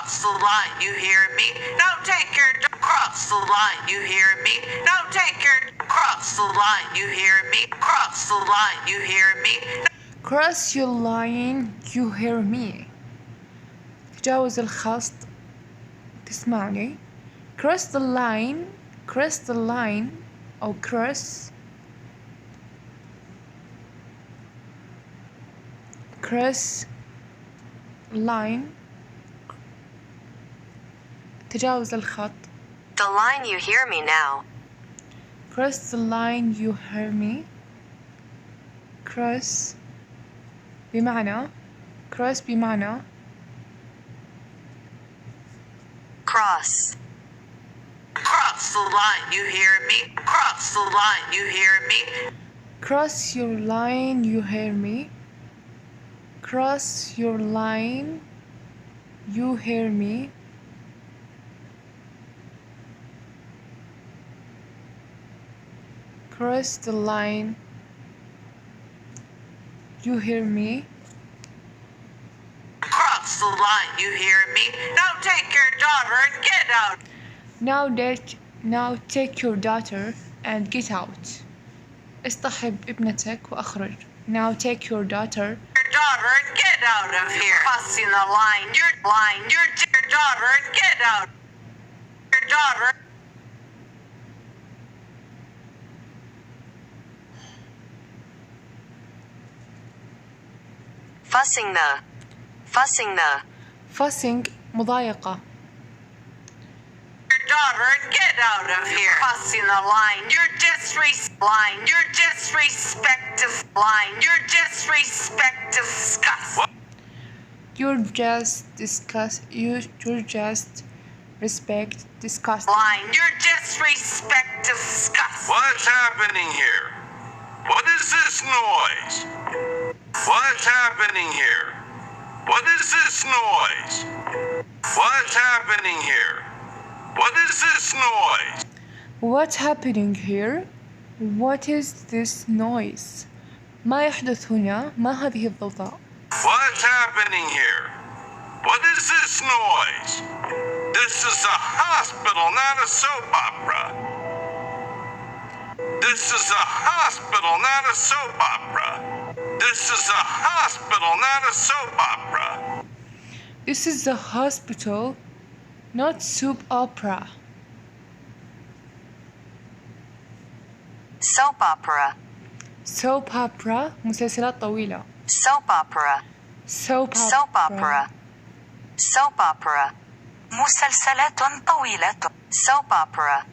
cross the line, you hear me? Now take your cross the line, you hear me? Now take your cross the line, you hear me? Cross the line, you hear me? Cross your line you hear me. تجاوز الخط تسمعني. Cross the line. Cross the line أو cross line تجاوز الخط. The line you hear me now. Cross the line you hear me. Cross بمعنى Cross. Cross the line, you hear me? Cross the line, you hear me? Cross your line you hear me. Cross your line you hear me. Cross the line you hear me. Cross the line, you hear me? Now take your daughter and get out. Now take your daughter and get out. اصطحب ابنتك وأخرج. Now take your daughter. Your daughter and get out of here. Crossing the line, your daughter and get out. Your daughter. Fussing مضايقة. Your daughter and get out of here. Crossing the line, you're disrespect line, you're disrespectful line, you're disrespectful. You're just respect disgust. Line, you're disrespectful. What's happening here? What is this noise? What's happening here? What is this noise? What's happening here? What is this noise? What's happening here? What is this noise? ما يحدث هنا؟ ما هذه الضوضاء؟ What's happening here? What is this noise? This is a hospital, not a soap opera. This is a hospital, not a soap opera. This is a hospital, not a soap opera. This is a hospital, not soap opera. Soap opera. Soap opera مسلسلات طويلة. Soap opera. Soap opera. Soap opera. مسلسلات طويلة. Soap opera.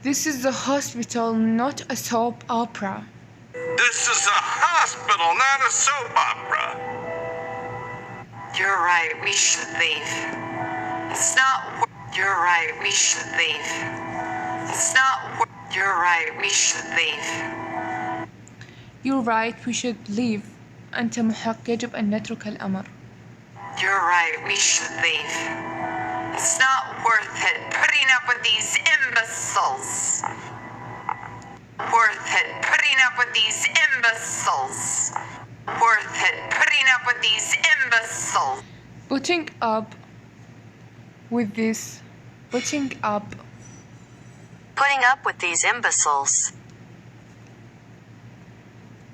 This is a hospital, not a soap opera. This is a hospital, not a soap opera. You're right, we should leave. It's not. You're right, we should leave. It's not. You're right, we should leave. You're right, we should leave. أنت محق، يجب أن نترك الأمر. You're right, we should leave. It's not worth it putting up with these imbeciles. Worth it putting up with these imbeciles. Worth it putting up with these imbeciles. Putting up with this. Putting up. Putting up with these imbeciles.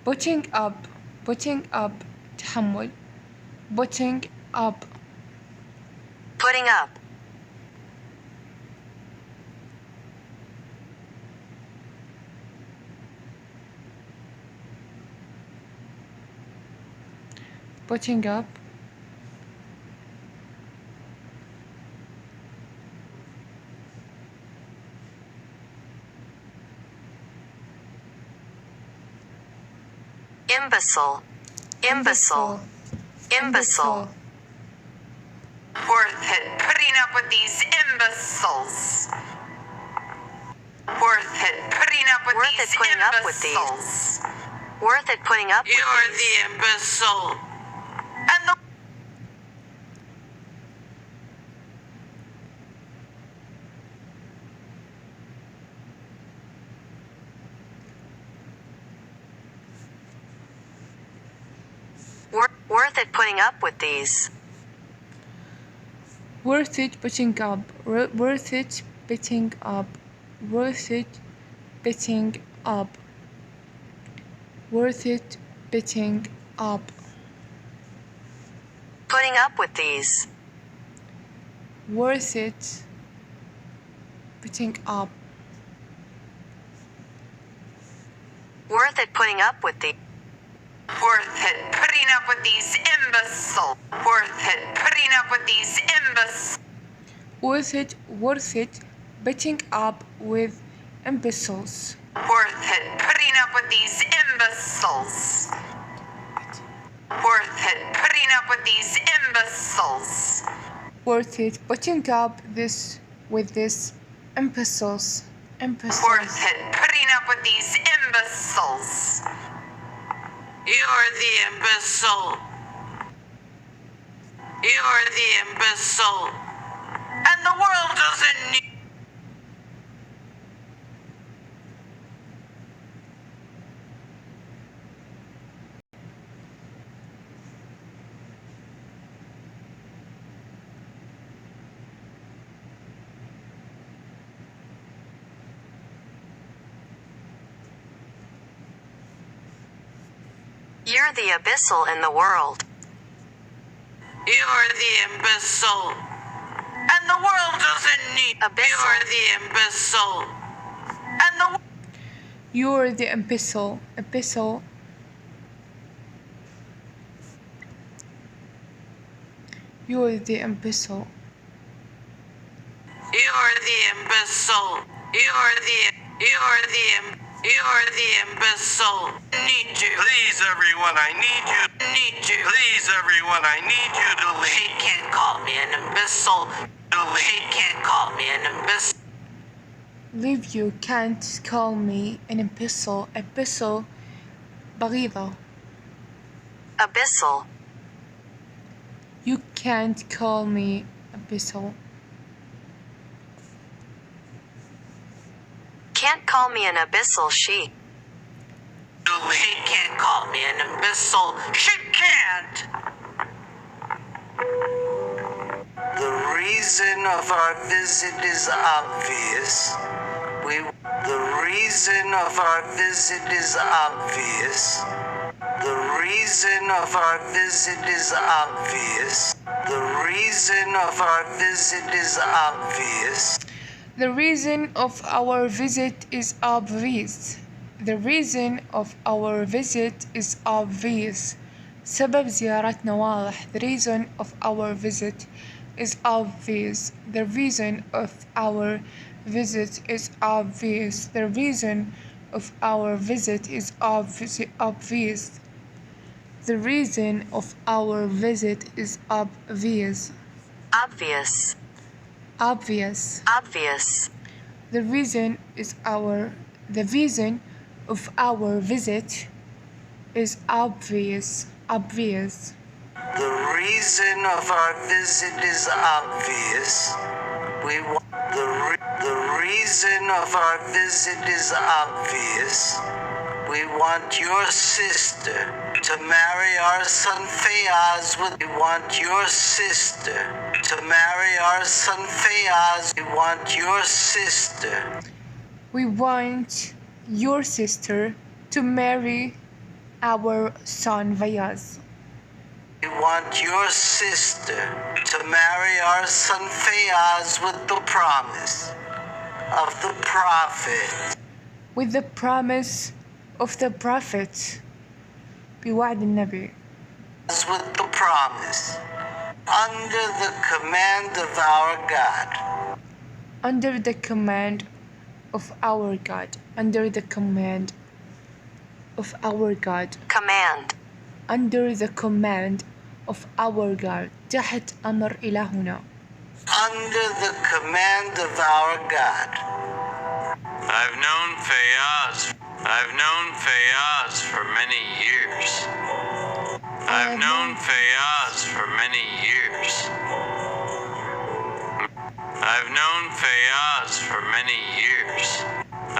Putting up. Putting up. تحمل. Putting up. Putting up. Putting up. Imbecile. Imbecile. Imbecile. Worth it putting up with these imbeciles. Worth it putting up with Worth these it putting up with these. imbeciles. Worth it putting up with You're these. the imbecile. And the Worth it putting up with these. Worth it putting up. Worth it putting up. Worth it putting up. Worth it putting up. Putting up with these. Worth it putting up. Worth it putting up with the. Worth it putting up with these imbeciles. Worth it putting up with these imbeciles. Worth it putting up with imbeciles. Worth it putting up with these imbeciles. Worth it putting up with these imbeciles. Worth it putting up with this imbeciles. Worth it putting up with these imbeciles. You're the imbecile. You're the imbecile. And the world doesn't need. You're the abyssal in the world. You're the imbecile. And the world doesn't need. Abyssal. You're the imbecile. And the You're the imbecile. Abyssal. You're the imbecile. You're the imbecile. You're the imbecile. Need you. Please, everyone, I need you. Need you. Please, everyone, I need you to She leave. can't call me an imbecile. She can't call me an imbecile. Leave you can't call me an imbecile. Imbecile بغيضة. Abyssal. You can't call me imbecile. Can't call me an abyssal she. She can't call me an imbecile. She can't. The reason of our visit is obvious. The reason of our visit is obvious. The reason of our visit is obvious. The reason of our visit is obvious. The reason of our visit is obvious. The reason of our visit is obvious. سبب زيارتنا واضح. The reason of our visit is obvious. The reason of our visit is obvious. The reason of our visit is obvious. The reason of our visit is obvious. Obvious. Obvious. Obvious. The reason of our visit is obvious. Obvious. The reason of our visit is obvious. The reason of our visit is obvious. We want your sister to marry our son Fayaz with. We want your sister to marry our son Fayaz. We want your sister. We want your sister to marry our son Fayaz. We want your sister to marry our son Fayaz with the promise of the Prophet. With the promise of the Prophet. بوعد النبي. With the promise. Under the command of our God. Under the command of our God. Under the command of our God. Command. Under the command of our God. تحت أمر إلهنا. Under the command of our God. I've known Fayaz for many years. I've known Fayaz for many years. I've known Fayaz for many years.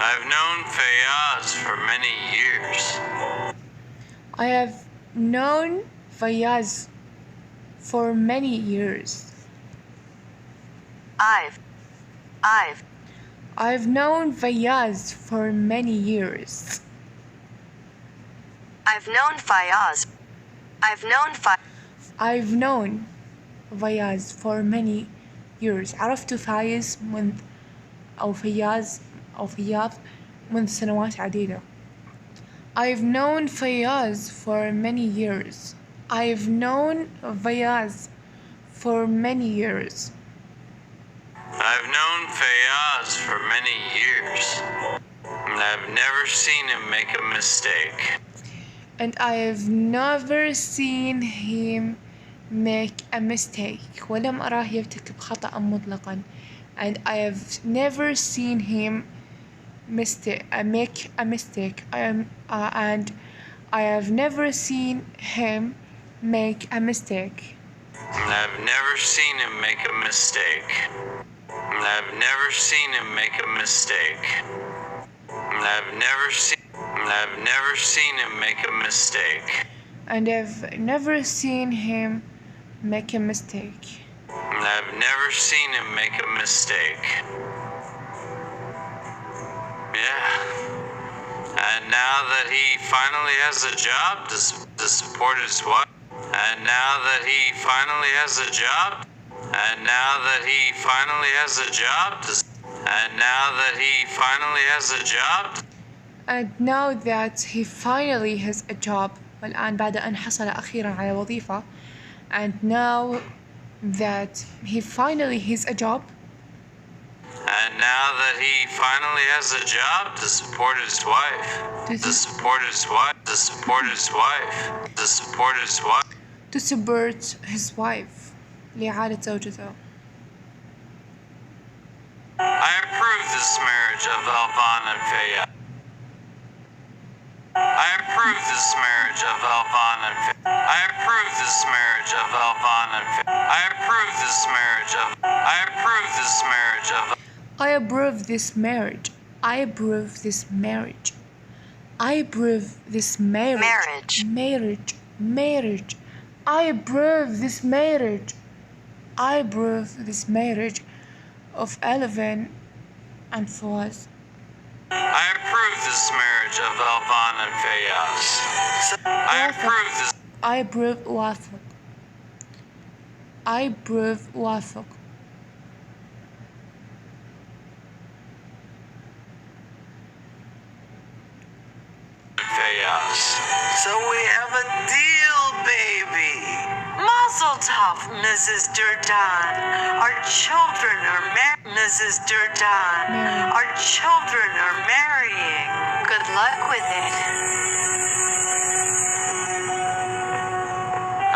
I've known Fayaz for many years. I have known Fayaz for many years. I've known Fayaz for many years. I've known Fayaz for many years. عرفت فايز منذ أو فياض منذ سنوات عديدة. I've known Fayaz for many years. I've known Fayaz for many years. I've known Fayaz for many years, and I've never seen him make a mistake. And I've never seen him make a mistake. ولم أراه يرتكب خطأ مطلقا. And I have never seen him make a mistake. And I have never seen him make a mistake. And I've never seen him make a mistake. And I've never seen him make a mistake. And I've never seen him make a mistake. And I've never seen him make a mistake. And I've never seen him make a mistake. Yeah. And now that he finally has a job to support his wife. And now that he finally has a job. And now that he finally has a job. And now that he finally has a job. And now that he finally has a job. والآن بعد أن حصل أخيرا على وظيفة. And now that he finally has a job. And now that he finally has a job to support his wife. To support his wife. To support his wife. To support his wife. To support his wife. لإعادة زوجته. I approve this marriage of Elvan and Fayaz. I approve this marriage of Elvan and Fayaz. I approve this marriage of Elvan and Fayaz. I approve this marriage of. I approve this marriage of. I approve this marriage. I approve this marriage. I approve this marriage. Marriage. I approve this marriage. I approve this marriage of Elvan and Fawaz. I approve this marriage of Elvan and Fayaz. I approve this. I approve وافق. I approve وافق. Fayaz. So we have a deal, baby. Mazel tov, Mrs. Durdan. Our children are Mrs. Durdan. Our children are marrying. Good luck with it.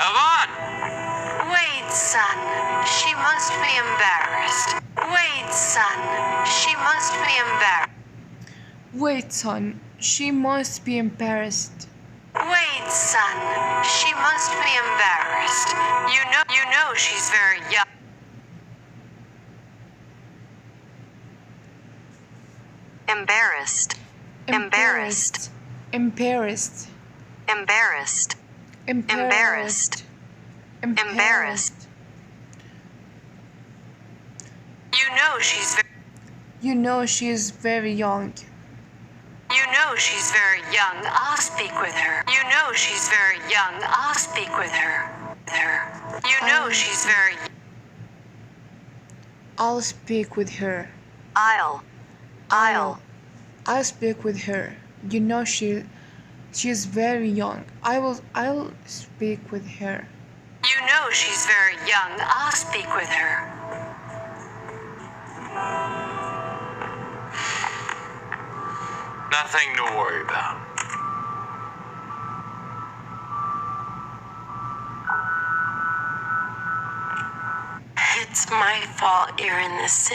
Elvan! Wait, son. She must be embarrassed. Wait, son. She must be embarrassed. Wait, son. She must be embarrassed. Wait, son. She must be embarrassed. You know she's very young. Embarrassed. Embarrassed. Embarrassed. Embarrassed. Embarrassed. Embarrassed. You know she's very. You know she is very young. You know she's very young. I'll speak with her. You know she's very young. I'll speak with her. You know she's very. I'll speak with her. I'll speak with her. You know she is very young. I'll speak with her. You know she's very young. I'll speak with her. Nothing to worry about. It's my fault you're in this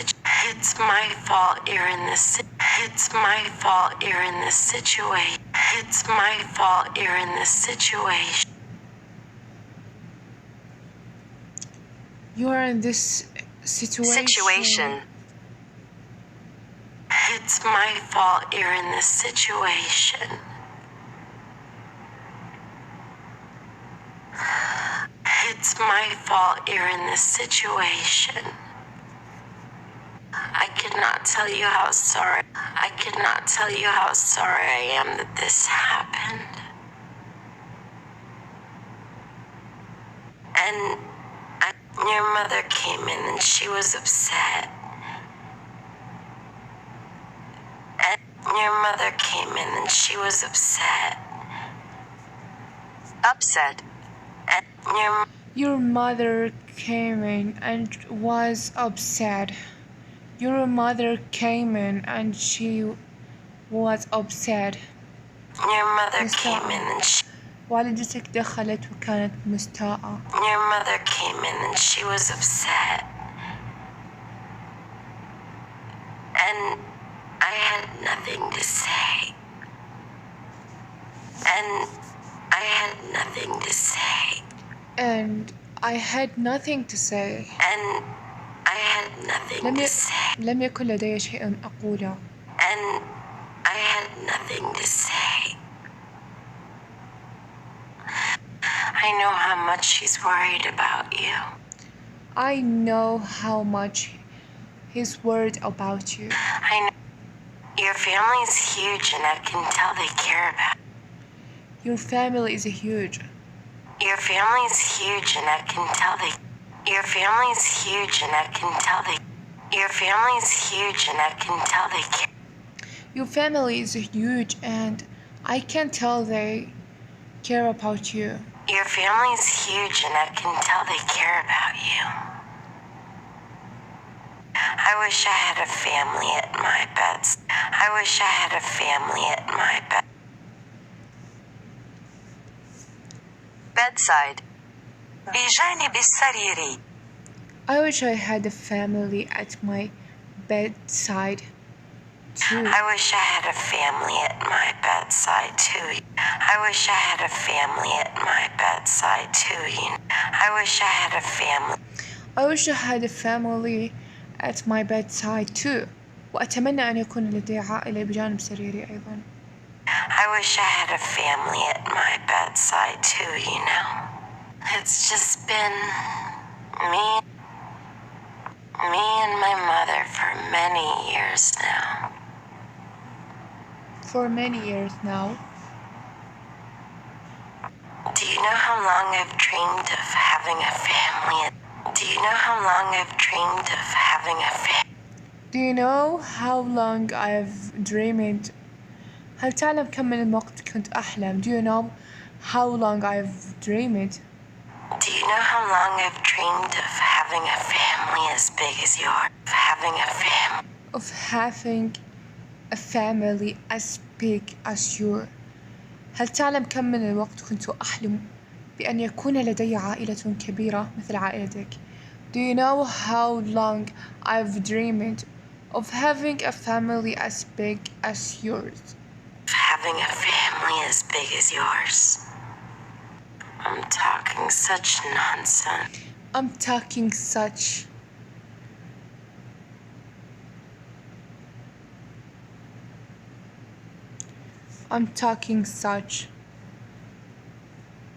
It's my fault you're in this It's my fault you're in this situation. It's my fault you're in this situation. You are in this situation. It's my fault you're in this situation. It's my fault you're in this situation. I could not tell you how sorry. I could not tell you how sorry I am that this happened. And your mother came in and she was upset. And your mother came in and she was upset. Upset. And Your mother came in and was upset. Your mother came in and she was upset. your mother مستاءة. came in and والدتك دخلت وكانت مستاءة. your mother came in and she was upset. And I had nothing to say. And I had nothing to say. And I had nothing to say. And I had nothing to say. لم يكن لدي شيء أقوله. And I had nothing to say. I know how much she's worried about you. I know how much he's worried about you. I know your family's huge and I can tell they care about you. Your family is huge. Your family's huge and I can tell they Your family's huge and I can tell they Your family's huge and I can tell they care. Your family is huge and I can tell they care about you. Your family's huge and I can tell they care about you. I wish I had a family at my bed. I wish I had a family at my bed. Bedside. بجانب السرير. I wish I had a family at my bedside too. I wish I had a family at my bedside too. I wish I had a family at my bedside too. I wish I had a family. I wish I had a family at my bedside too. وأتمنى أن يكون لدي عائلة بجانب سريري أيضا. I wish I had a family at my bedside too, you know. It's just been me and my mother for many years now. For many years now. Do you know how long I've dreamed of having a family? Do you know how long I've dreamed of having a family? Do you know how long I've dreamed? هل تعلم كم من الوقت كنت أحلم? Do you know how long I've dreamed? Do you know how long I've dreamed of having a family as big as yours? Of having a family as big as yours. هل تعلم كم من الوقت كنت أحلم بأن يكون لدي عائلة كبيرة مثل عائلتك? Do you know how long I've dreamed of having a family as big as yours? Having a family as big as yours. I'm talking such nonsense. I'm talking such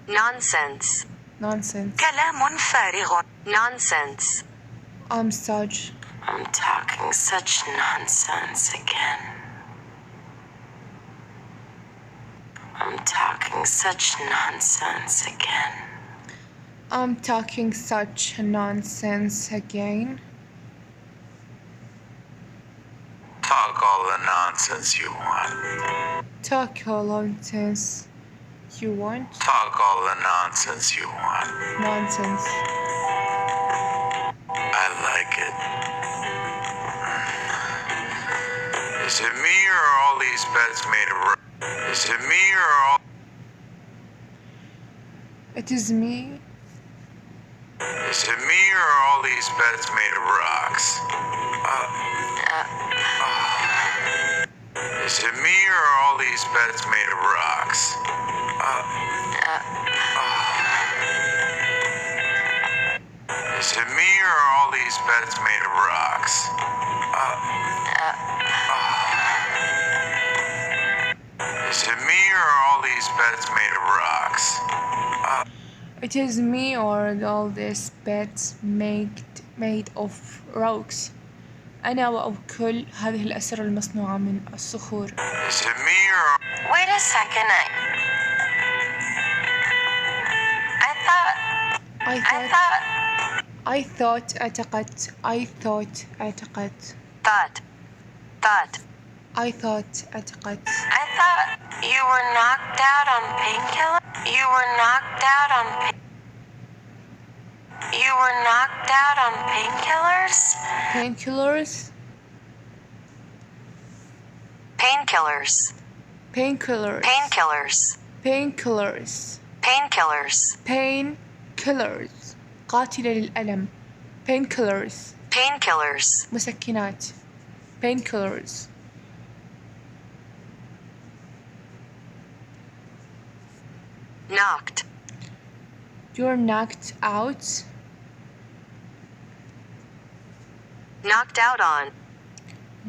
Nonsense. nonsense. كلام فارغ. Nonsense. I'm talking such nonsense again. I'm talking such nonsense again. I'm talking such nonsense again. Talk all the nonsense you want. Talk all nonsense you want. Talk all the nonsense you want. Nonsense. I like it. Is it me or are all these beds made of rocks? Is it me or all... It is me. Is it me or are all these beds made of rocks? Is it me or are all these beds made of rocks? Is it me or are all these beds made of rocks? Is it me or are all these beds made of rocks? It is me or all these beds made of rocks. أنا وأكل هذه الأسرة المصنوعة من الصخور. Is it me or Wait a second. I thought. اعتقدت. Thought. I thought اعتقدت. I thought you were knocked out on painkiller. You were knocked out on painkillers. Painkillers. Painkillers. Painkillers. Painkillers. Painkillers. Painkillers. Painkillers. قاتلة للألم. Painkillers. Painkillers. مسكنات. Painkillers. Knocked. You're knocked out. Knocked out on.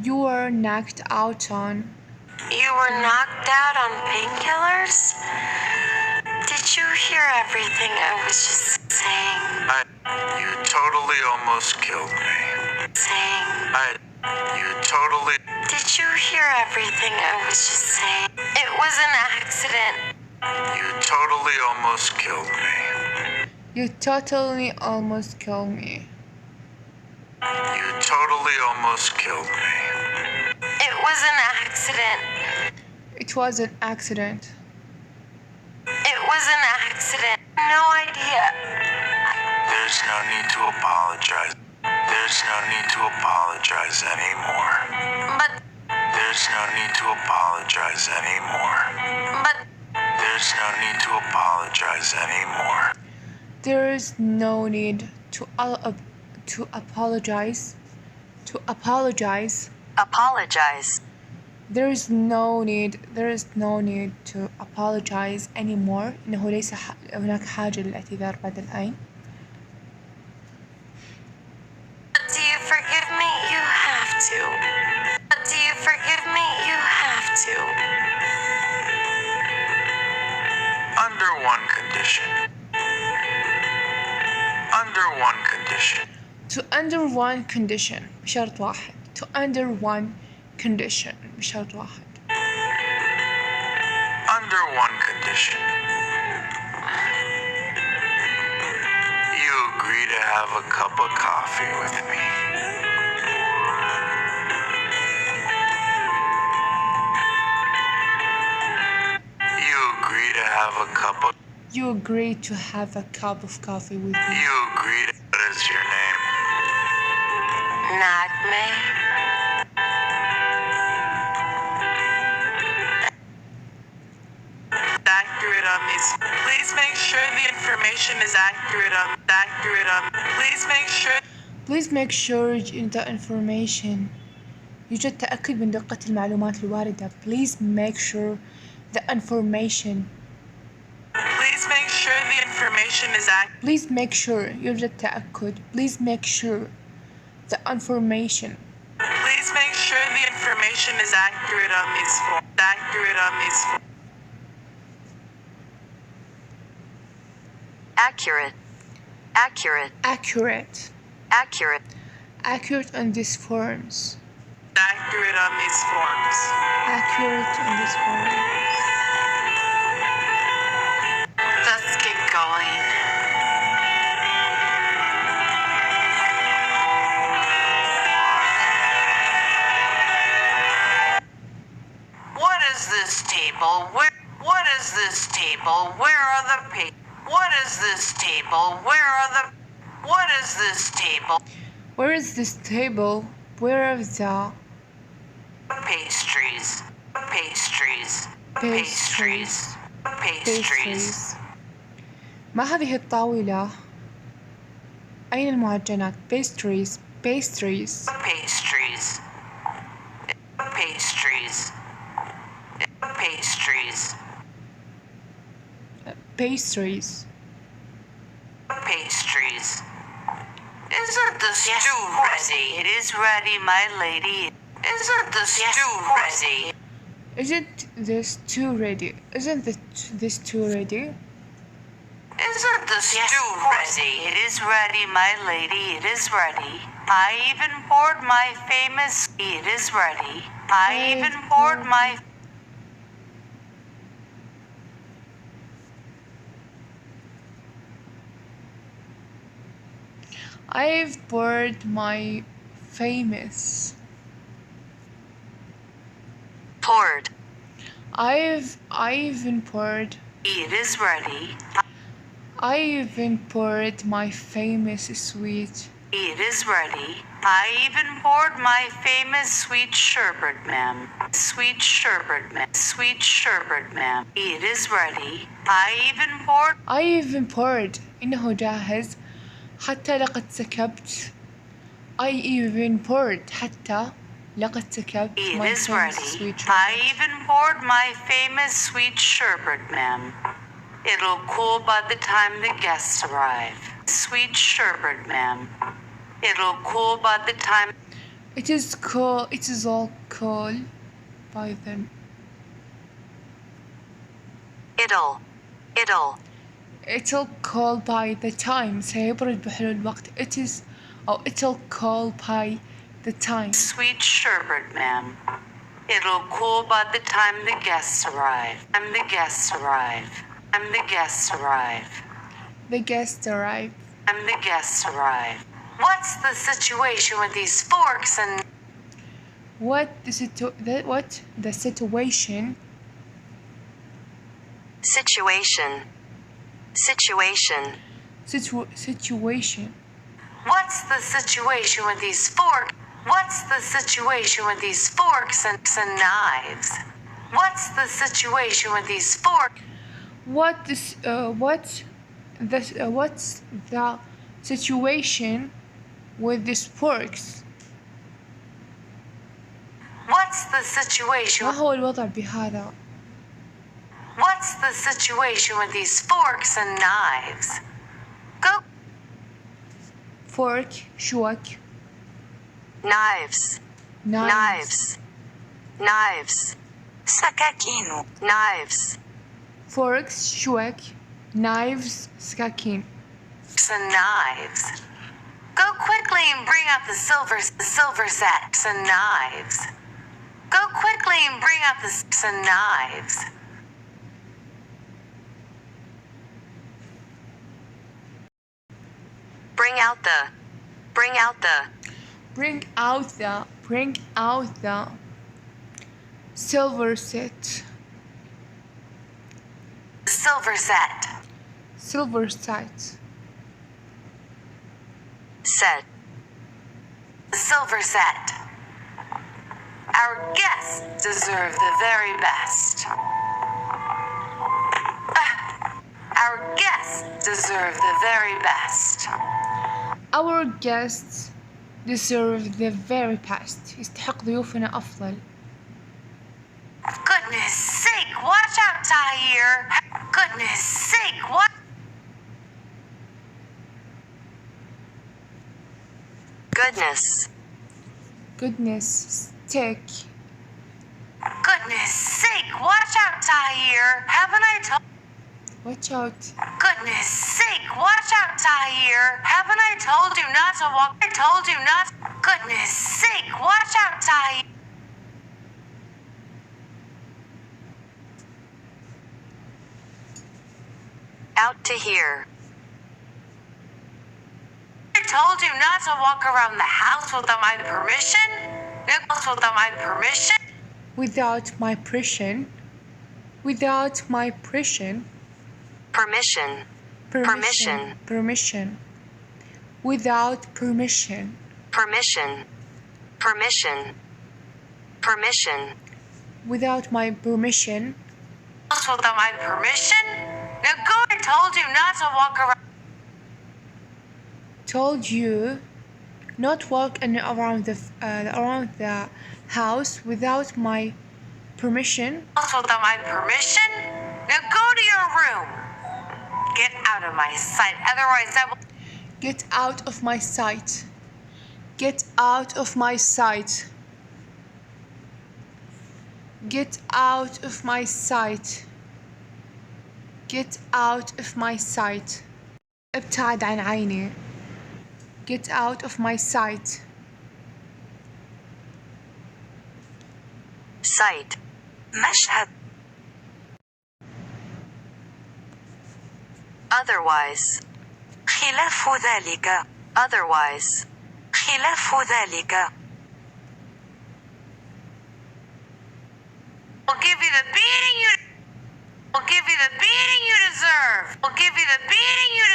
You were knocked out on. You were knocked out on painkillers? Did you hear everything I was just saying? you totally almost killed me. You totally Did you hear everything I was just saying? It was an accident. You totally almost killed me. You totally almost killed me. You totally almost killed me. It was an accident. It was an accident. It was an accident. No idea. There's no need to apologize. There's no need to apologize anymore. But, There's no need to apologize anymore. but, There's no need to apologize anymore. There is no need to apologize. apologize. There is no need to apologize anymore. إنه ليس هناك حاجة للاعتذار بعد الآن. Do you forgive me? You have to. Do you forgive me? You have to. Under one condition. Under one condition. Under one condition بشرط واحد. Under one condition بشرط واحد. Under one condition. You agree to have a cup of coffee with me. You agree to have a cup of You agree to have a cup of coffee with me. You agree to what is your name? Nagme. Accurate is. Please make sure the information is accurate. Please make sure. Please make sure the information. يوجد تأكد من دقة المعلومات الواردة. Please make sure the information. Please make sure the information is accurate. Please make sure يوجد تأكد. Please make sure the information. Please make sure the information is accurate. Accurate. Accurate. Accurate. Accurate. Accurate on these forms. Accurate on these forms. Accurate on these forms. Let's get going. What is this table? What is this table? Where are the What is this table? Where are the What is this table? Where is this table? Where are the Pastries. Pastries. pastries? Pastries. ما هذه الطاولة؟ أين المعجنات؟ Pastries. Pastries. Pastries. Pastries. Pastries. Pastries. Pastries. Isn't the stew ready? It is ready, my lady. Isn't the stew ready? Isn't this too ready? Isn't this too ready? Isn't the Yes, stew of course. ready? It is ready, my lady. It is ready. I even poured my famous. It is ready. I even poured my. I've poured my famous. Poured. I've even poured. It is ready. I even poured my famous sweet. It is ready. I even poured my famous sweet sherbet, ma'am. Sweet sherbet, ma'am. Sweet sherbet, ma'am. It is ready. I even poured. I even poured. إنه جاهز. حتى لقد سكبت. I even poured. حتى لقد سكبت. It my is famous ready. sweet I sherbet. even poured my famous sweet sherbet, ma'am. It'll cool by the time the guests arrive. Sweet sherbet, ma'am. It'll cool by the time. It is cool. It is all cool by then. It'll. It'll. It'll cool by the time. سيبرد بحلول الوقت. It is. أو it'll cool by the time. Sweet sherbet, ma'am. It'll cool by the time the guests arrive. And the guests arrive. And the guests arrive. The guests arrive. And the guests arrive. What's the situation with these forks and. What the situation? Situation. Situation. Situation. What's the situation with these forks? What's the situation with these forks and knives? What's the situation with these forks? What's the situation with these forks? What's the situation? ما هو الوضع بهذا؟ What's the situation with these forks and knives? Go. fork شوك. Knives. Knives. Knives. سكاكين. Knives. forks شوك. knives سكاكين. And knives. Go quickly and bring out the silver sets and knives. Go quickly and bring out the and knives. Bring out the. Bring out the. Bring out the silver set. Silver set. Silver set. Set. Silver set. Our guests deserve the very best. Our guests deserve the very best. Our guests deserve the very best. يستحق ضيوفنا أفضل. Goodness sake, watch out, Tahir. Goodness sake, what? Goodness. Goodness stick. Goodness sake, watch out, Tahir. Haven't I told? Watch out. Goodness sake, watch out, Tahir. Haven't I told you not to walk? I told you not. Goodness sake, watch out, Tahir. Out to here. I told you not to walk around the house without my permission. Without my permission. Without my permission. Without my permission. Permission. Permission. Permission. Without permission. Permission. Permission. Permission. Without my permission. Without my permission. Now go. I told you not to walk around. Told you not walk around the house without my permission. Without my permission. Now go to your room. Get out of my sight. Otherwise, I will. Get out of my sight. Get out of my sight. Get out of my sight. Get out of my sight. ابتعد عن عيني. Get out of my sight. Sight. مشهد. Otherwise. خلاف ذلك. Otherwise. خلاف ذلك. We'll give you the beating you. We'll give you the beating you deserve. We'll give you the beating you.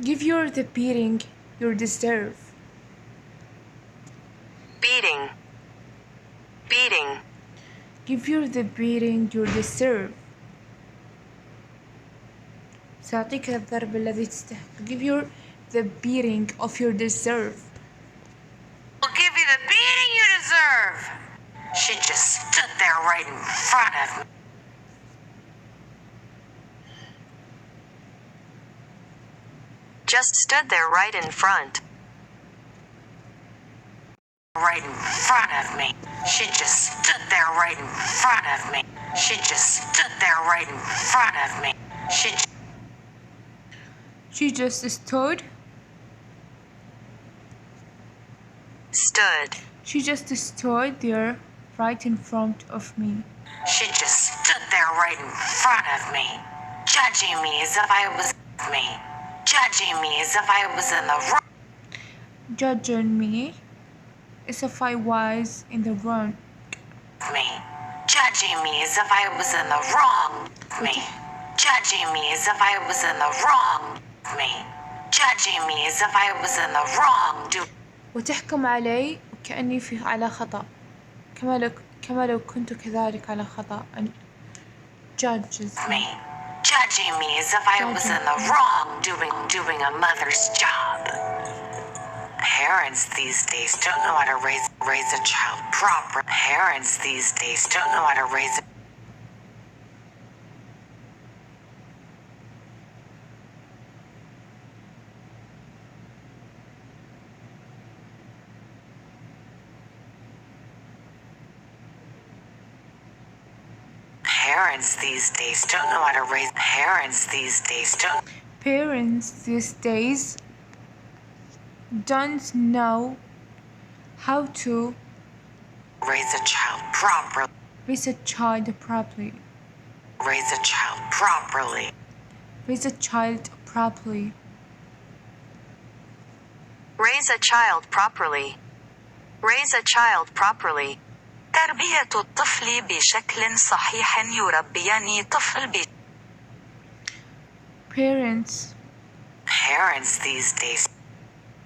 Give you the beating you deserve. Beating. Beating. Give you the beating you deserve. سأعطيك الضرب الذي تستحق. Give you the beating of your deserve. We'll give you the beating you deserve. She just stood there right in front of me. Just stood there right in front. Right in front of me. She just stood there right in front of me. She just stood there right in front of me. She just stood. Stood. She just stood there right in front of me. She just stood there right in front of me, judging me as if I was me. Judging me as if I was in the wrong. Judging me as if I was in the wrong. Me. Judging me as if I was in the wrong. Me. Judging me as if I was in the wrong. Me. Judging me as if I was in the wrong. وتحكم علي وكأني على خطأ. كما لو كنت كذلك على خطأ. And judges me. Judging me as if I was in the wrong doing a mother's job. Parents these days don't know how to raise a child proper. Parents these days don't know how to raise a Parents these days don't know how to raise. Parents these days don't. Parents these days don't know how to raise a child properly. Raise a child properly. Raise a child properly. Raise a child properly. Raise a child properly. Raise a child properly. تربية الطفل بشكل صحيح يربيان طفل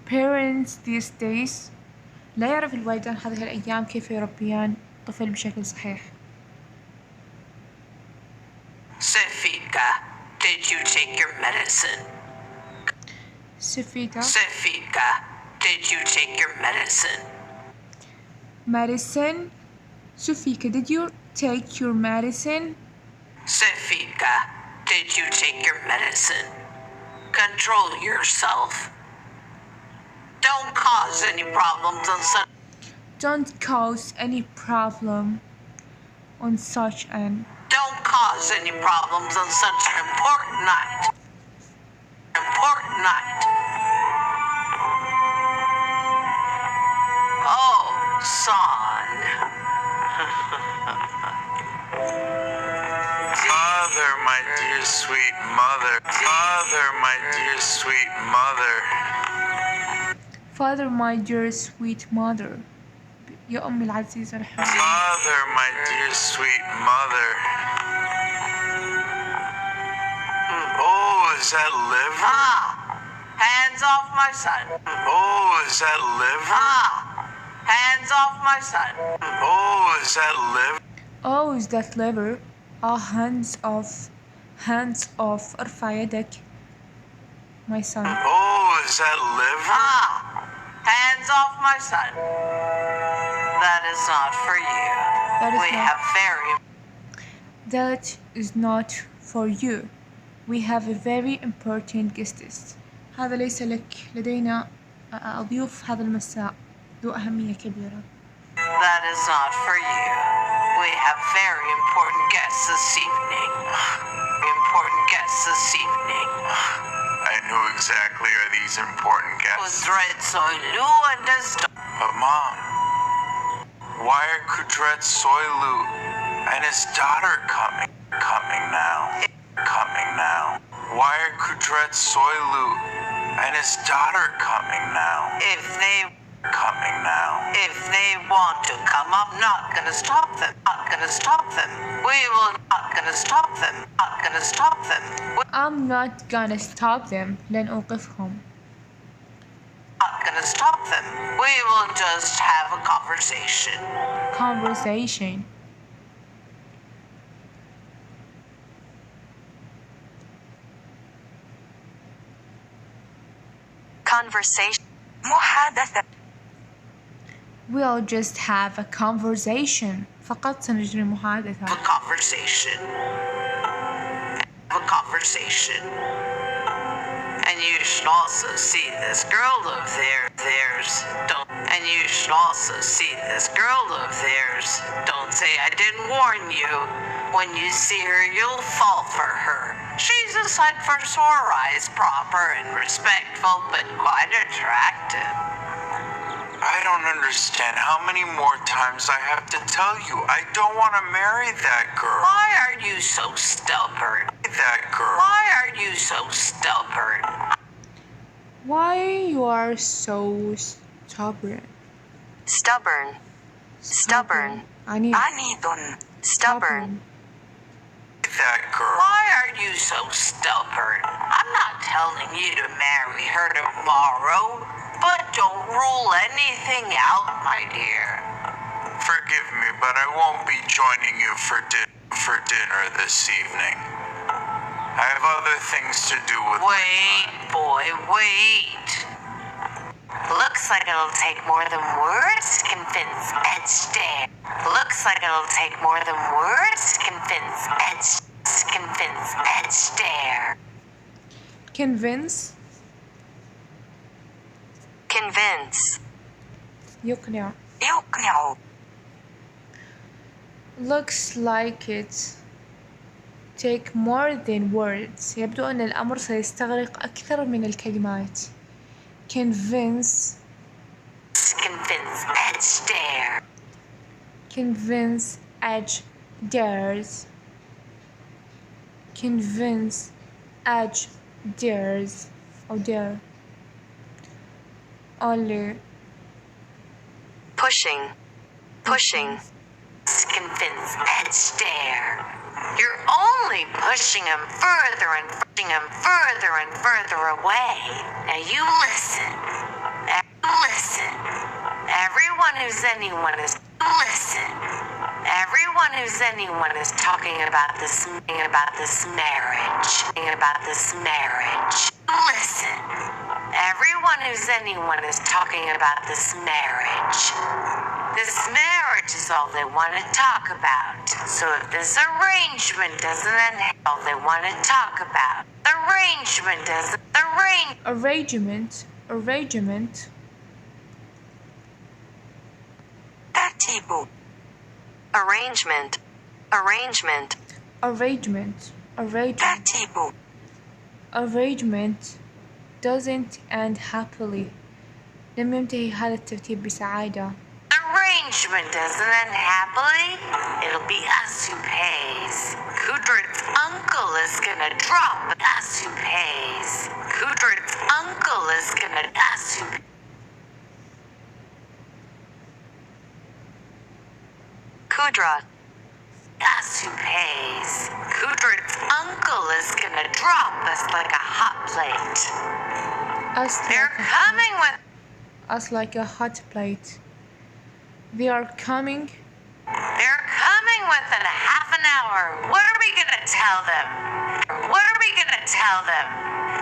Parents these days لا يعرف الوالدان هذه الأيام كيف يربيان طفل بشكل صحيح. Sefika, did you take your medicine? Sefika, did you take your medicine? Medicine. Sefika, did you take your medicine? Sefika, did you take your medicine? Control yourself. Don't cause any problems on such. Don't cause any problem on such an. Don't cause any problems on such an important night. Important night. Oh, son. Mother, my dear sweet mother. Mother, my dear sweet mother. Father, my dear sweet mother. يا أمي العزيزة الحبيبة. Mother, my dear sweet mother. Oh, is that liver? Hands off my son. Oh, is that liver? Hands off my son. Oh, is that liver? Oh, is that liver? Hands off. Hands off. ارفع يدك. My son. Oh, is that liver? Hands off my son. That is not for you. That is not for you. We have a very important guest. هذا ليس لك. لدينا ضيوف هذا المساء. ذو أهمية كبيرة. That is not for you. We have very important guests this evening. Important guests this evening. And who exactly are these important guests? Kudret Soylu and his But Mom, why are Kudret Soylu and his daughter coming now? Why are Kudret Soylu and his daughter coming now? If they want to come, I'm not gonna stop them. We will not gonna stop them. I'm not gonna stop them. لن أوقفهم. Not gonna stop them. We will just have a conversation. Conversation. محادثة. We'll just have a conversation. فقط سنجري محادثة. A conversation. And you should also see this girl of theirs. And you should also see this girl of theirs. Don't say I didn't warn you. When you see her, you'll fall for her. She's a sight for sore eyes, proper and respectful, but quite attractive. I don't understand how many more times I have to tell you. I don't want to marry that girl. Why are you so stubborn? Why are you so stubborn? Why you are so stubborn? Stubborn. عنيد. Stubborn. that girl? Why are you so stubborn? I'm not telling you to marry her tomorrow, but don't rule anything out, my dear. Forgive me, but I won't be joining you for dinner this evening. I have other things to do with Wait, boy, wait. Looks like it'll take more than words to convince Edgedare. Looks like it'll take more than words to convince Edgedare. Convince. يقنع. Looks like it take more than words. يبدو أن الأمر سيستغرق أكثر من الكلمات. Convince Edgedare. Convince Edge dares. Convince Edge dares. Or dare. Only. Pushing. Convince Edgedare. You're only pushing him further and further away. Now you listen. Everyone who's anyone is talking about this marriage. Listen. Everyone who's anyone is talking about this marriage. This marriage is all they want to talk about. So if this arrangement doesn't end, all they want to talk about. Arrangement. Arrangement doesn't end happily. لم ينتهي هذا الترتيب بسعادة. Arrangement doesn't end happily. It'll be us who pays. Kudrit's uncle is gonna drop us who pays. Kudrit's uncle is gonna us who us who pays. Kudrit's uncle is gonna drop us like a hot plate. They're coming with us like a hot plate. They are coming. They're coming within a half an hour. What are we gonna tell them?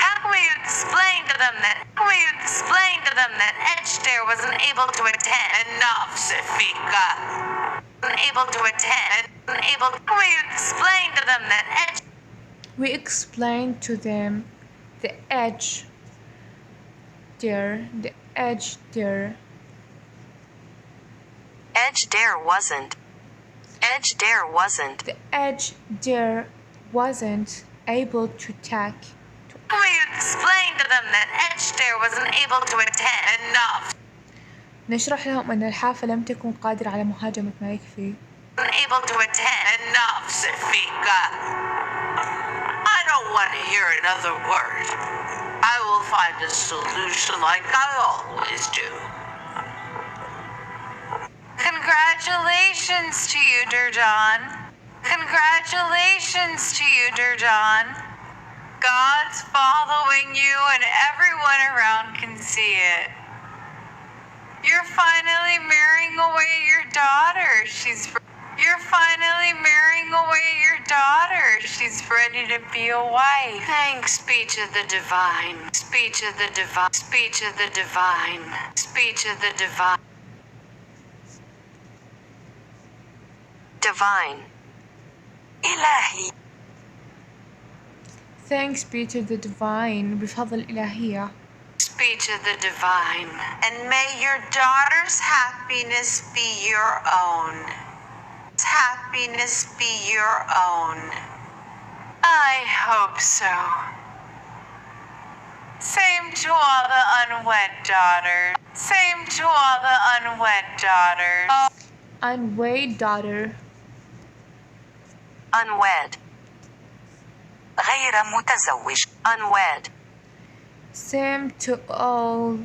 How can we explain to them that Edgedare wasn't able to attend? Enough, Safika. Unable to attend. Can we explain to them that We explain to them the edge there. Edge dare wasn't. Edge dare wasn't. The edge there wasn't able to tack. We explained to them that Edgedare wasn't able to attend. Enough. نشرح لهم أن الحافة لم تكن قادرة على مهاجمة ما يكفي. Unable to attend. Enough, Safika. I don't want to hear another word. I will find a solution like I always do. Congratulations to you, Durjan. Congratulations to you, Durjan. God's following you and everyone around can see it. You're finally marrying away your daughter. You're finally marrying away your daughter. She's ready to be a wife. Thanks, speech of the divine. Speech of the divine. Speech of the divine. Speech of the divine. Divine. Ilahi. Thanks be to the divine. بفضل الإلهية. Speech of the divine. And may your daughter's happiness be your own. Happiness be your own. I hope so. Same to all the unwed daughters. Same to all the unwed daughters. Unwed daughter. Unwed. غير متزوج. Unwed. Same to all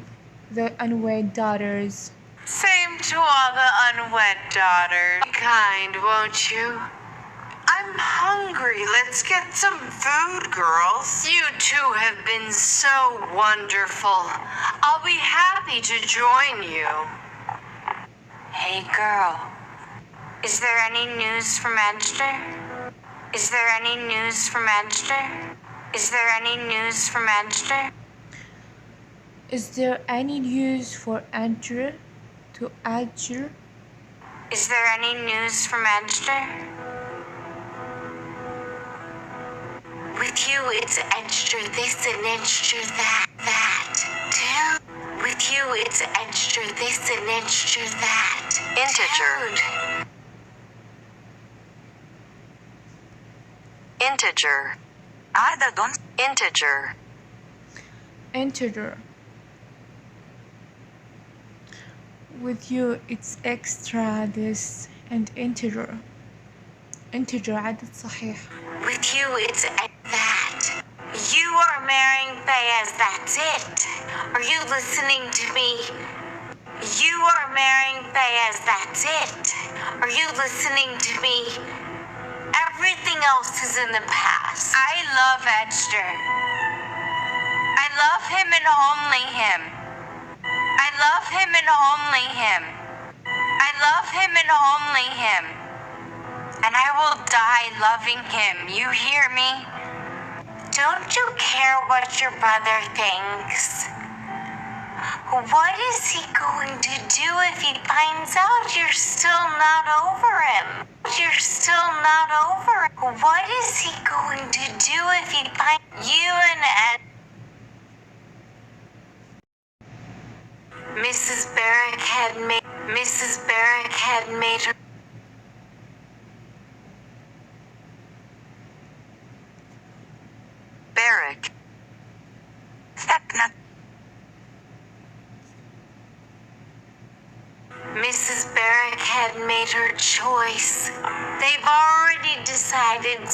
the unwed daughters. Same to all the unwed daughters. Be kind, won't you? I'm hungry. Let's get some food, girls. You two have been so wonderful. I'll be happy to join you. Hey, girl. Is there any news from Edgeder? Is there any news from Edgeder? Is there any news from Edgeder? Is there any news for Andrew to Adger? Is there any news from Edgeder? With you, it's Edgeder this and Edgeder that. Dude. With you, it's Edgeder this and Edgeder that. Integer. Dude. Integer. عدد. Integer. Integer. With you it's extra this and integer. Integer عدد صحيح. With you, it's that. You are marrying Fayez, that's it. Are you listening to me? You are marrying Fayez, that's it. Are you listening to me? Everything else is in the past. I love Edgeder. I love him and only him. I love him and only him. I love him and only him. And I will die loving him. You hear me? Don't you care what your brother thinks? What is he going to do if he finds out you're still not over him? You're still not over him. What is he going to do if he finds you and Ed? Mrs. Barrack had made her. Barrack. سكنت. Mrs. Barrack had made her choice. They've already decided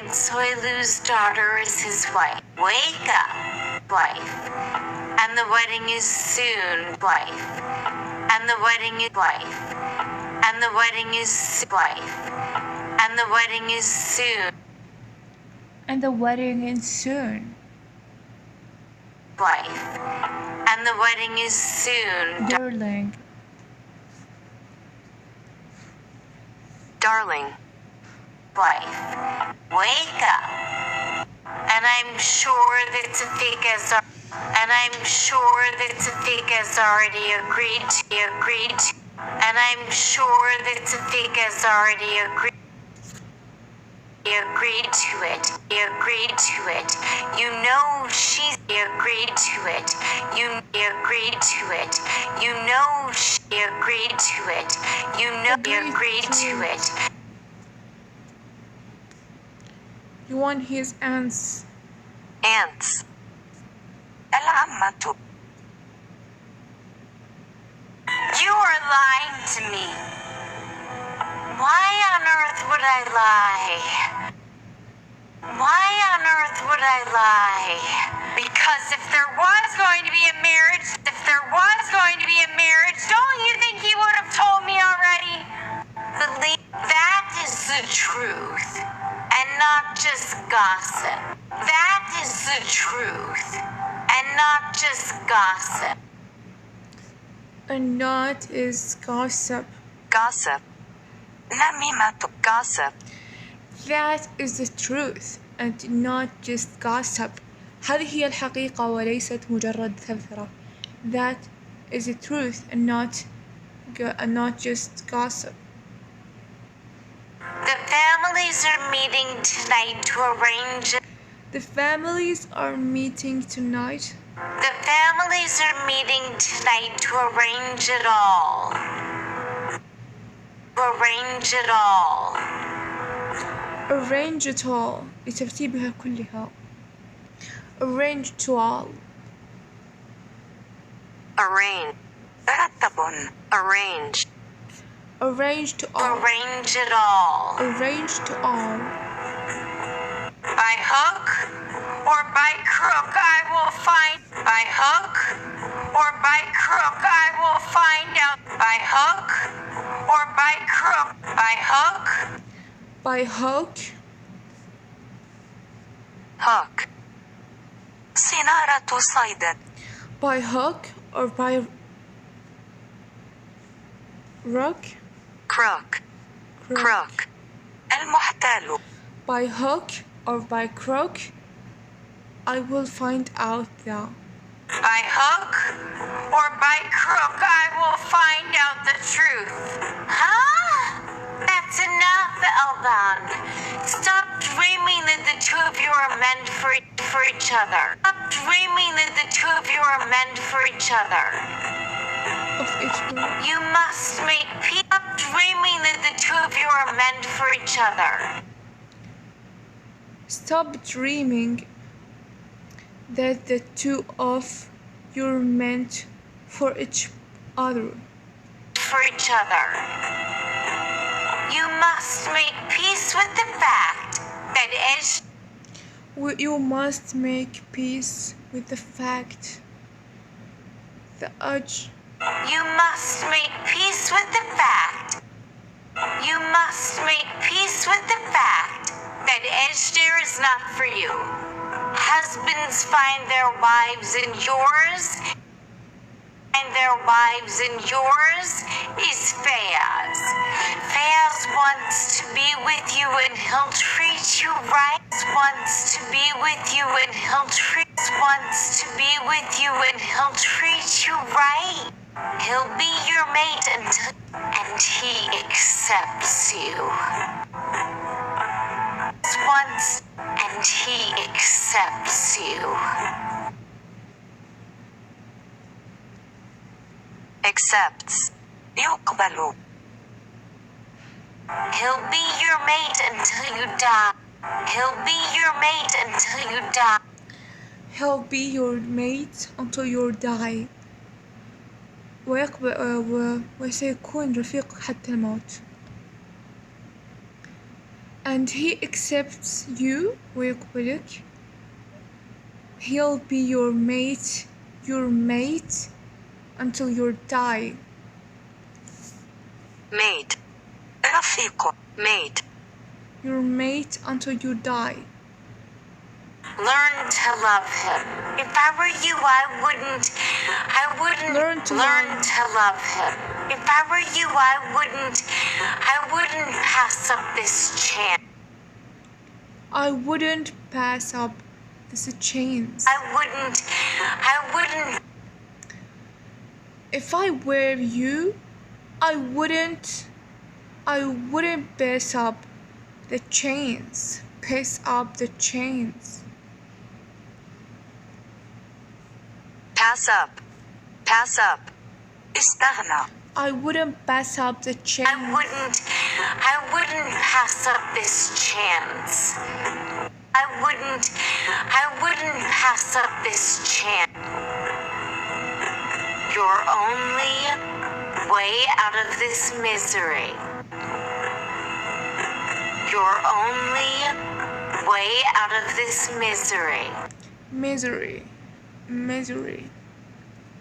Soilu's daughter is his wife. Wake up, wife. And the wedding is soon, wife. And the wedding is wife. And the wedding is wife. And the wedding is soon. And the wedding is soon. Wife. And the wedding is soon. Darling. Darling. Wife. Wake up. And I'm sure that Safika's already agreed to. And I'm sure that Safika's already agreed. He agreed to it. He agreed to it. You know she's he agreed to it. You he agreed to it. You know he agreed to it. You know he agreed to it. You want his ants. Ants. العمة. You are lying to me. Why on earth would I lie? Why on earth would I lie? Because if there was going to be a marriage, don't you think he would have told me already? Believe that is the truth, and not just gossip. That is the truth, and not just gossip. And not is gossip. Gossip. نميمة. Gossip. That is the truth and not just gossip. هذه هي الحقيقة وليست مجرد ثرثرة. That is the truth and not just gossip. The families are meeting tonight to arrange it. The families are meeting tonight. The families are meeting tonight to arrange it all. To arrange it all. Arrange it all لترتيبها كلها. Arrange to all. Arrange. رتب. Arrange. Arrange to all. Arrange it all. Arrange to all. By hook or by crook, I will find. By hook or by crook, I will find out. By hook or by crook. By hook. By hook. Hook. صنارة صيد. By hook or by rook. Crook. Crook. المحتال. By hook or by crook, I will find out that. By hook or by crook, I will find out the truth. Huh? That's enough, Elban. Stop dreaming that the two of you are meant for each other. Stop dreaming that the two of you are meant for each other. Of each other. You must make peace. Stop dreaming that the two of you are meant for each other. Stop dreaming that the two of you're meant for each other. For each other. You must make peace with the fact that You must make peace with the fact that You must make peace with the fact. You must make peace with the fact that Ejder is not for you. Husbands find their wives in yours, and their wives in yours is Fayaz. Fayaz wants to be with you and he'll treat you right. Wants to be with you and he'll treat. Wants to be with you and he'll treat you right. He'll be your mate and he accepts you. Once and he accepts you. Accepts. يقبل. He'll be your mate until you die. He'll be your mate until you die. He'll be your mate until you die. وسيكون رفيق حتى الموت. And he accepts you ويقبلك. He'll be your mate until you die. Mate. رفيق. Mate. Your mate until you die. Learn to love him. If I were you, I wouldn't Learn to love him. If I were you, I wouldn't pass up this chance. I wouldn't pass up this chance. I wouldn't. If I were you, I wouldn't pass up the chains. Pass up the chains. Pass up. Pass up. استغنى. I wouldn't pass up the chains. I wouldn't pass up this chance. I wouldn't pass up this chance. Your only way out of this misery. Your only way out of this misery. Misery. Misery.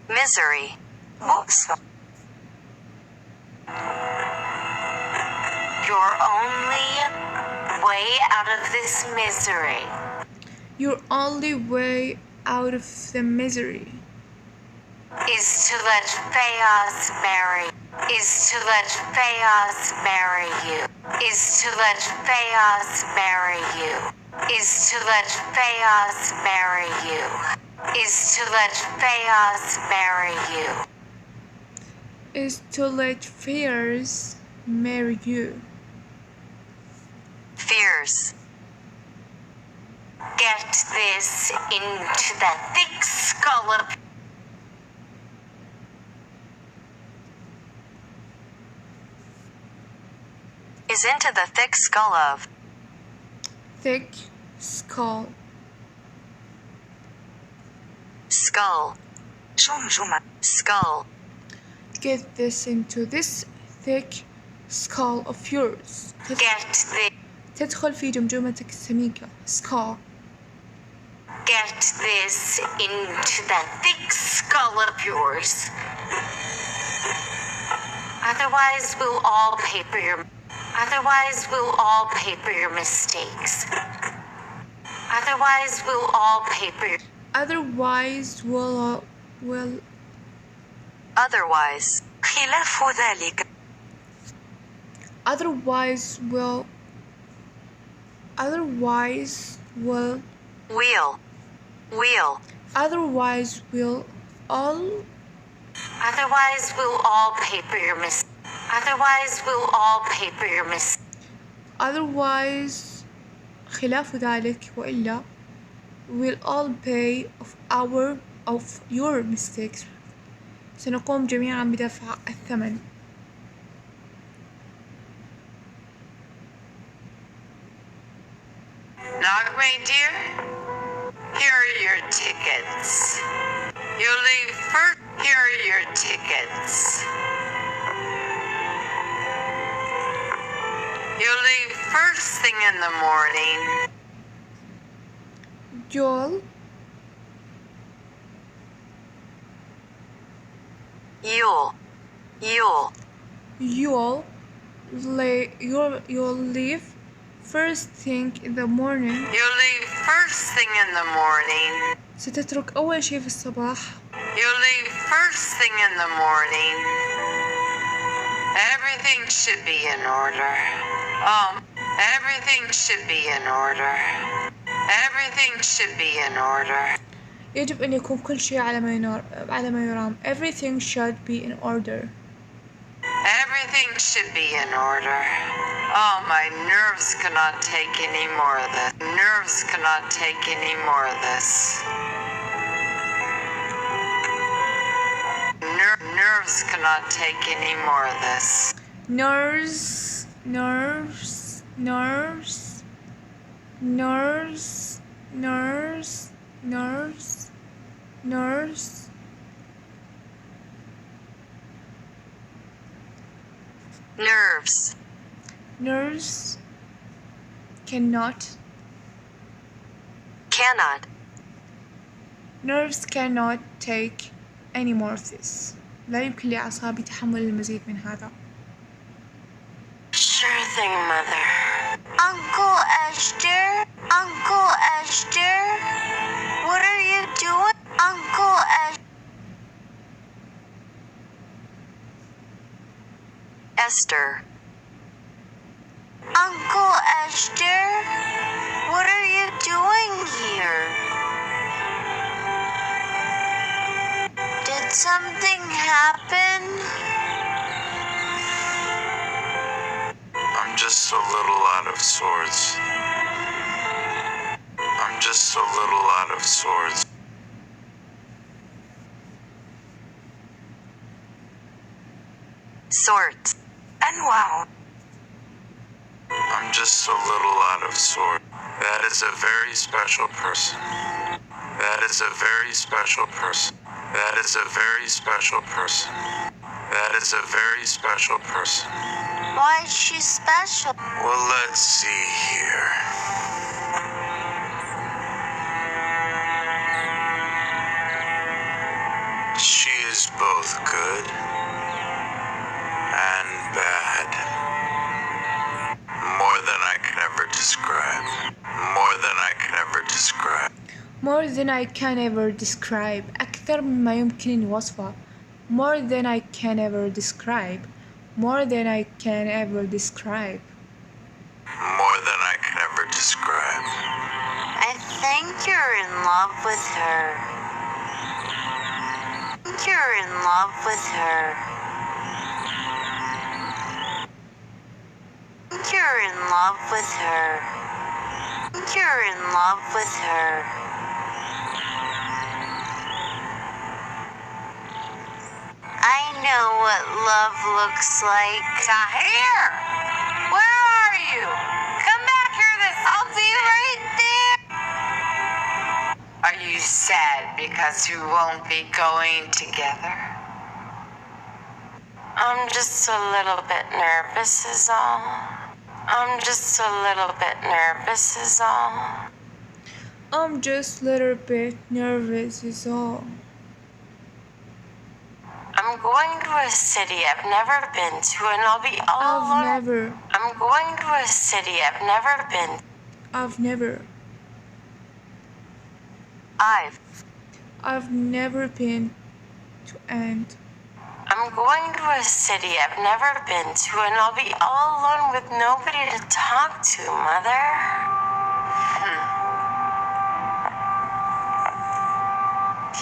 Misery. بؤس. Your only way out of this misery. Your only way out of the misery Is to let Chaos marry. Is to let Chaos marry you. Is to let Chaos marry you. Is to let Chaos marry you. Is to let Chaos marry you. is to let fears marry you. Fears. Get this into the thick skull of Is into the thick skull of. Thick skull. Skull. جمجمة. Skull. Get this into this thick skull of yours. get this. تدخل في جمجمتك السميكة. Skull. Get this into that thick skull of yours. Otherwise, we'll all pay for your. Otherwise, we'll all pay for your mistakes. Otherwise, we'll all pay for your. Otherwise will Otherwise. خلاف ذلك. otherwise will Wheel. Wheel. otherwise will all Otherwise, we'll all pay for your mis. Otherwise, we'll all pay for your mis. otherwise خلاف ذلك وإلا will all pay of your mistakes. سنقوم جميعا بدفع الثمن. Nog, my dear, here are your tickets. You leave first. Here are your tickets. You leave first thing in the morning. You'll leave first thing in the morning. You leave first thing in the morning. ستترك أول شيء في الصباح. You leave first thing in the morning. Everything should be in order. Everything should be in order. Everything should be in order. يجب أن يكون كل شيء على ما يرام. Everything should be in order. Everything should be in order. Oh, my nerves cannot take any more of this. Nerves cannot take any more of this. Nerves cannot take any more of this. Nerves. Nerves cannot. Nerves cannot take any more of this. لا يمكن لأعصابي تحمل المزيد من هذا. Sure thing, Mother. Uncle Esther? Uncle Esther? What are you doing? Uncle Esther. Uncle Esther? What are you doing here? Did something happen? I'm just just a little out of sorts. I'm just a little out of sorts. Sorts. أنواع. I'm just a little out of sorts. That is a very special person. That is a very special person. That is a very special person. That is a very special person. Why is she special? Well, let's see here. She is both good and bad. More than I can ever describe. More than I can ever describe. More than I can ever describe. أكثر مما يمكن وصفه. More than I can ever describe. More than I can ever describe. More than I can ever describe. I think you're in love with her. I think you're in love with her. I think you're in love with her. I think you're in love with her. I know what love looks like. Tahir! Where are you? Come back here I'll be right there. Are you sad because you won't be going together? I'm just a little bit nervous is all. I'm just a little bit nervous is all. I'm just a little bit nervous is all. I'm going to a city I've never been to and I'll be all alone. I'm going to a city I've never been. I've never been to and I'm going to a city I've never been to and I'll be all alone with nobody to talk to, Mother.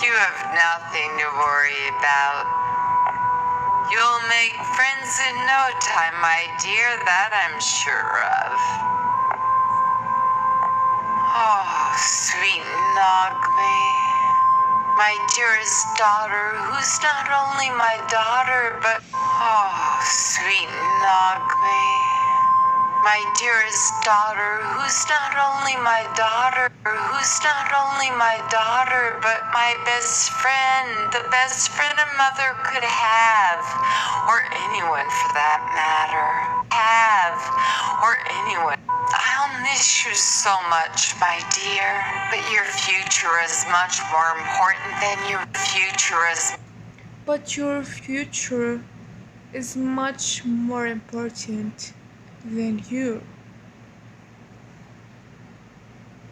You have nothing to worry about. You'll make friends in no time, my dear, that I'm sure of. Oh, sweet Nagme, my dearest daughter, who's not only my daughter, but oh, sweet Nagme, my dearest daughter, who's not only my daughter, but my best friend, the best friend a mother could have, or anyone for that matter, I'll miss you so much, my dear, but your future is much more important than your future is. But your future is much more important than you.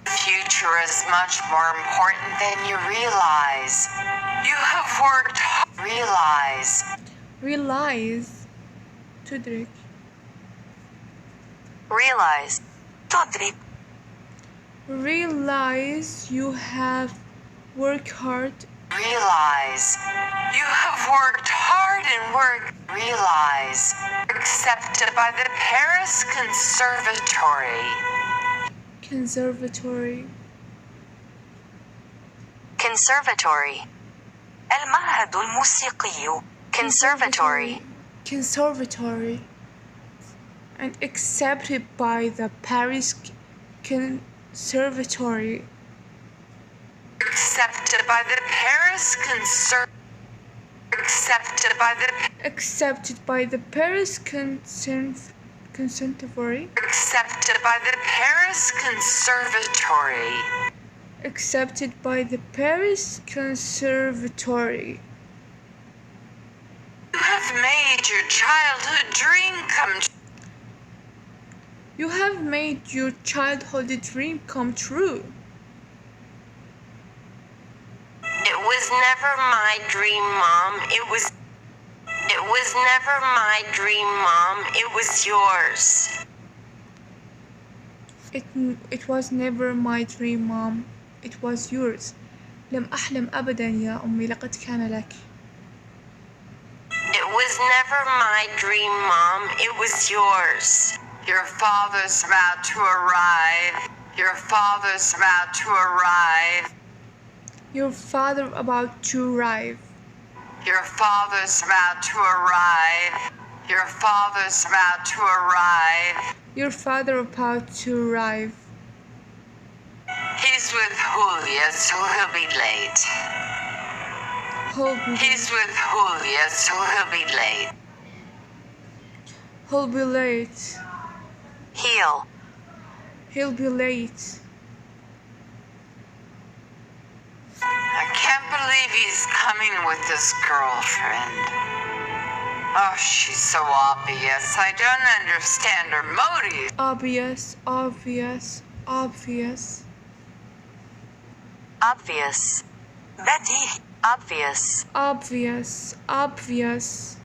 Future is much more important than you realize. You have worked hard. Realize. تدرك. تدرك. Realize you have worked hard. Realize you have worked hard and realize accepted by the Paris Conservatory. المعهد الموسيقي. Conservatory. And accepted by the Paris Conservatory. Accepted by the Paris Conservatory. Accepted by the Paris Conservatory. Accepted by the Paris Conservatory. Accepted by the Paris Conservatory. You have made your childhood dream come true. You have made your childhood dream come true. It was never my dream, Mom. It was never my dream, Mom. It was yours. It was never my dream, Mom. It was yours. لم أحلم أبدا يا أمي، لقد كان لك. It was never my dream, Mom. It was yours. Your father's about to arrive. Your father's about to arrive. Your father about to arrive. Your father's about to arrive. Your father's about to arrive. Your father about to arrive. He's with Julia, so he'll be late. He's with Julia, so he'll be late. He'll be late. He'll be late. I can't believe he's coming with his girlfriend. Oh, she's so obvious. I don't understand her motive. Obvious, obvious, obvious. Obvious. Betty. Obvious. Obvious, obvious.